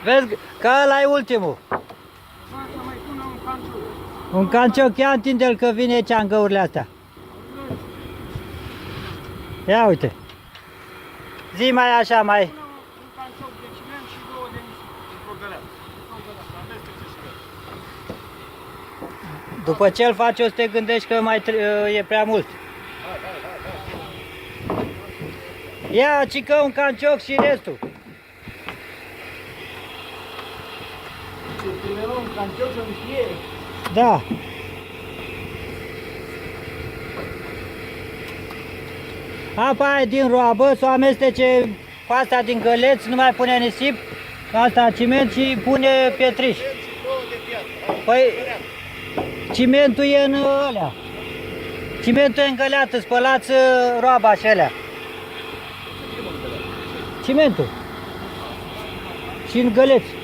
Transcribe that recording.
Vezi că ăla e ultimul. Mai pune un canciuc. Un cancioc, ia întinde-l că vine aici în găurile astea. Ia uite. Zi mai așa, mai. Pune un canciuc de ciment și 2 de nisip. Într-o găleată. Amestece și găleată. După ce îl faci, o să te gândești că mai e prea mult. Ia, cică un cancioc și restul. Un canciuc să-mi fie. Da. Apa aia din roabă, să o amestece pasta din găleți, nu mai pune nisip, asta ciment și pune pietriș. Păi, cimentul e în alea. Cimentul e în găleată, spălați roaba și alea. Cimentul. Și în găleți.